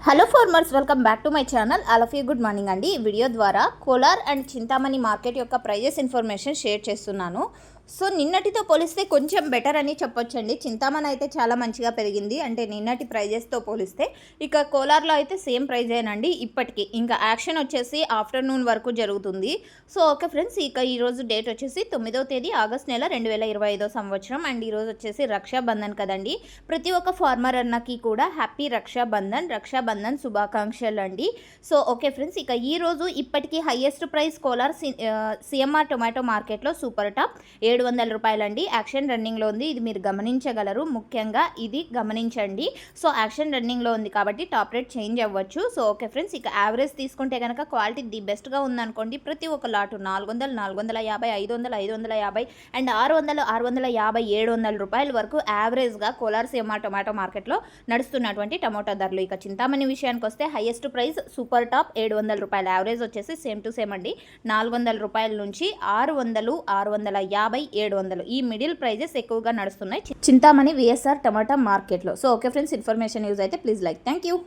Hello farmers, welcome back to my channel. All of you good morning అండి. ఈ video ద్వారా Kolar and Chintamani market యొక్క prices information share చేస్తున్నాను. So నిన్నటితో పోలిస్తే కొంచెం బెటర్ అని చెప్పొచ్చండి. చింతామణి అయితే చాలా మంచిగా పెరిగింది, అంటే నిన్నటి ప్రైజెస్తో పోలిస్తే. ఇక కోలార్లో అయితే సేమ్ ప్రైజేనండి ఇప్పటికీ. ఇంకా యాక్షన్ వచ్చేసి ఆఫ్టర్నూన్ వరకు జరుగుతుంది. సో ఓకే ఫ్రెండ్స్, ఇక ఈరోజు డేట్ వచ్చేసి 9వ తేదీ ఆగస్ట్ నెల 2025 సంవత్సరం. అండ్ ఈరోజు వచ్చేసి రక్షాబంధన్ కదండి. ప్రతి ఒక్క ఫార్మర్ అన్నకి కూడా హ్యాపీ రక్షాబంధన్ శుభాకాంక్షలు అండి. సో ఓకే ఫ్రెండ్స్, ఇక ఈరోజు ఇప్పటికీ highest price Kolar CMR tomato మార్కెట్లో సూపర్ టాప్ 700 రూపాయలండి. యాక్షన్ రన్నింగ్లో ఉంది, ఇది మీరు గమనించగలరు. ముఖ్యంగా ఇది గమనించండి. సో యాక్షన్ రన్నింగ్లో ఉంది కాబట్టి టాప్ రేట్ చేంజ్ అవ్వచ్చు. సో ఓకే ఫ్రెండ్స్, ఇక యావరేజ్ తీసుకుంటే కనుక క్వాలిటీ ది బెస్ట్గా ఉందనుకోండి. ప్రతి ఒక్క లాటు 400, 450, 500, 550 అండ్ 600, 650, 700 రూపాయల వరకు యావరేజ్గా కోలార్ సిఎంఆర్ టొమాటో మార్కెట్లో నడుస్తున్నటువంటి టమోటా ధరలు. ఇక చింతామణి విషయానికి వస్తే హైయెస్ట్ ప్రైస్ సూపర్ టాప్ 700 రూపాయలు, యావరేజ్ వచ్చేసి సేమ్ టు సేమ్ అండి. 400 రూపాయల నుంచి 600, 650, 700 ఈ మిడిల్ ప్రైజెస్ ఎక్కువగా నడుస్తున్నాయి చింతామణి విఎస్ఆర్ టమాటా మార్కెట్లో. So okay friends, information use అయితే ప్లీజ్ లైక్. Thank you.